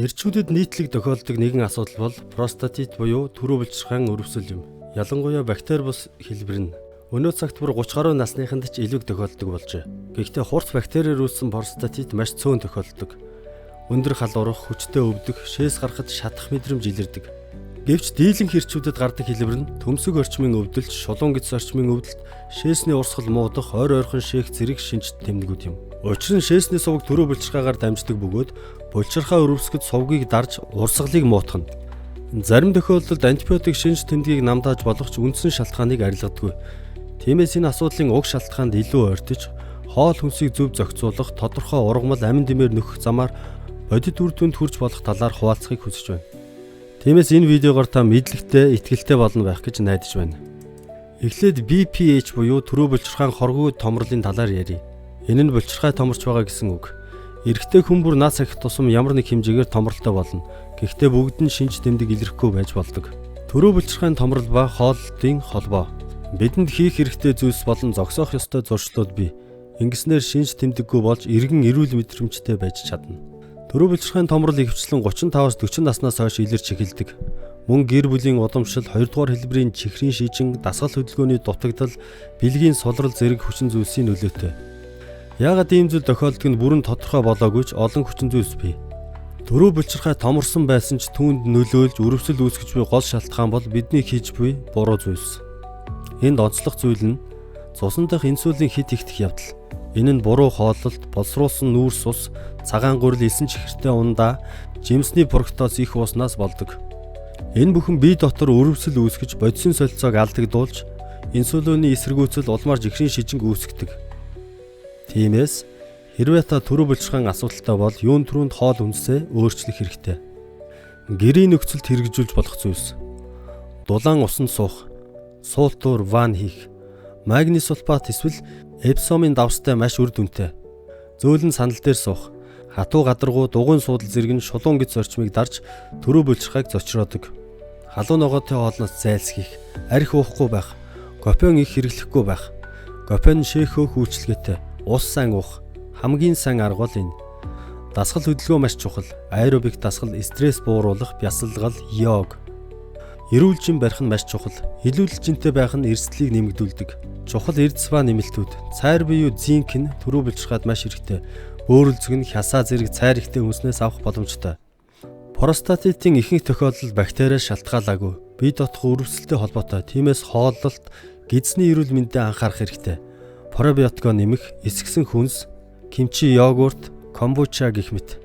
Эрчүүдэд нийтлэг тохиолдог нэгэн асуудал бол простатит буюу түрүү булчирхайн өрөвсөл юм. Ялангуяа бактери бус хэлбэр нь өнөө цагт бүр 30 гаруй насныханд ч илүү тохиолдог болжээ. Гэхдээ хурц бактериэр үүссэн простатит маш цөөн тохиолдог. Өндөр халуурах, хүчтэй өвдөх, шээс гарахад шатах мэдрэмж илэрдэг. Гэвч дийлэнх эрчүүдэд гардаг хэлбэр нь төмсөг орчмын өвдөлт, шулуун гидс орчмын өвдөлт, шээсний урсгал муудах, ойр ойрхон шээх зэрэг шинж тэмдгүүд юм. Учир нь шээсний суваг түрүү булчирхаагаар дамждаг бөгөөд булчирхаа өрөвсгөд сувгийг дарж урсгалыг муутгана. Зарим тохиолдолд антибиотик шинж тэмдгийг намдааж болох ч үндсэн шалтгааныг арилгадаггүй. Тиймээс энэ асуудлын уг шалтгаанд илүү ойртож, хоол хүнсийг зөв зохицуулах, тодорхой ургамал амин дэмээр нөхөх замаар бодит үр дүнд хүрч болох талаар хуваалцахыг хүсэж байна. Тиймээс энэ видеогоор та мэдлэгтэй, итгэлтэй болно байх гэж найдаж байна. Эхлээд BPH буюу түрүү булчирхаан хоргүй томрлын талаар ярив. Энэ нь булчирхай томорч байгаа гэсэн үг. Эрэгтэй хүн бүр наас ахих тусам ямар нэг хэмжээгээр томролтой болно. Гэхдээ бүгд нь шинж тэмдэг илэрхгүй байж болдог. Түрүү булчирхайн томрол ба хооллолтын холбоо. Бидэнд хийх хэрэгтэй зүйлс болон зогсоох ёстой зуршлууд бий. Ингэснээр шинж тэмдэггүй болж эргэн эрүүл мэдрэмжтэй байж чадна. Түрүү булчирхайн томрол ихэвчлэн 35-аас 40 наснаас хойш илэрч эхэлдэг. Мөн гэр бүлийн удамшил, 2 дугаар хэлбэрийн чихрийн шижин, дасгал хөдөлгөөний дутагдал, бэлгийн сулрал зэрэг хүчин зүйлсийн нөлөөтэй. Яагаад ийм зүйл тохиолдог нь бүрэн тодорхой болоогүй ч олон хүчин зүйлс бий. Түрүү булчирхай томорсон байсан ч түүнд нөлөөлж өрөвсөл үүсгэж буй гол шалтгаан бол бидний хийж буй буруу зүйлс. Энд онцлог зүйл нь цусан дахь инсулин хит ихтэх явдал. Энэ нь буруу хооллолт, боловсруулсан нүүрс ус, цагаан гурил эсэн чихэртэй ундаа, жимсний фруктоз их ууснаас болдог. Энэ бүхэн бие дотор өрөвсөл үүсгэж бодисын солилцоог алдагдуулж, инсулины эсэргүүцэл улмаар жихрийн шижинг үүсгэдэг. Тиймээс хэрвээ та түрүү булчирхайн асуудалтай бол юун түрүүнд хоол хүнсээ өөрчлөх хэрэгтэй. Гэрийн нөхцөлд хэрэгжүүлж болох зүйлс. Дулаан усанд суух, суултуур ван хийх, магний сулфат эсвэл эпсомын давстай маш үр дүнтэй. Зөөлөн сандал дээр суух, хатуу гадаргуу, дугуйн суудал зэрэг нь шулуун гидс орчмыг дарж түрүү булчирхайг зочроодог. Халуун ногоотой хоолноос зайлсхийх, арх уухгүй байх, кофеин их хэрэглэхгүй байх. Кофеин шээхөөх үйлчлэгээтэй. Ус сайн уух хамгийн сайн арга бол энэ. Дасгал хөдөлгөөн маш чухал. Аэробик дасгал стресс бууруулах, бясалгал, йог. Эрүүл жим барих нь маш чухал. Илүүл жинтэй байх нь эрсдлийг нэмэгдүүлдэг. Чухал эрдэс ба нэмэлтүүд. Цайр буюу зинк нь түрүү булчирхайд маш хэрэгтэй. Бөөрөлцөг нь хясаа зэрэг цайр ихтэй хүнснээс авах боломжтой. Простатитын ихэнх тохиолдол бактериас шалтгаалаагүй. Бие дотох өрөвсөлтэй холбоотой. Тиймээс хооллолт, гидсний эрүүл мэндэд анхаарах хэрэгтэй. Пробиотикоо нэмэх, эсгсэн хүнс, кимчи, йогурт, комбуча гэх мэт.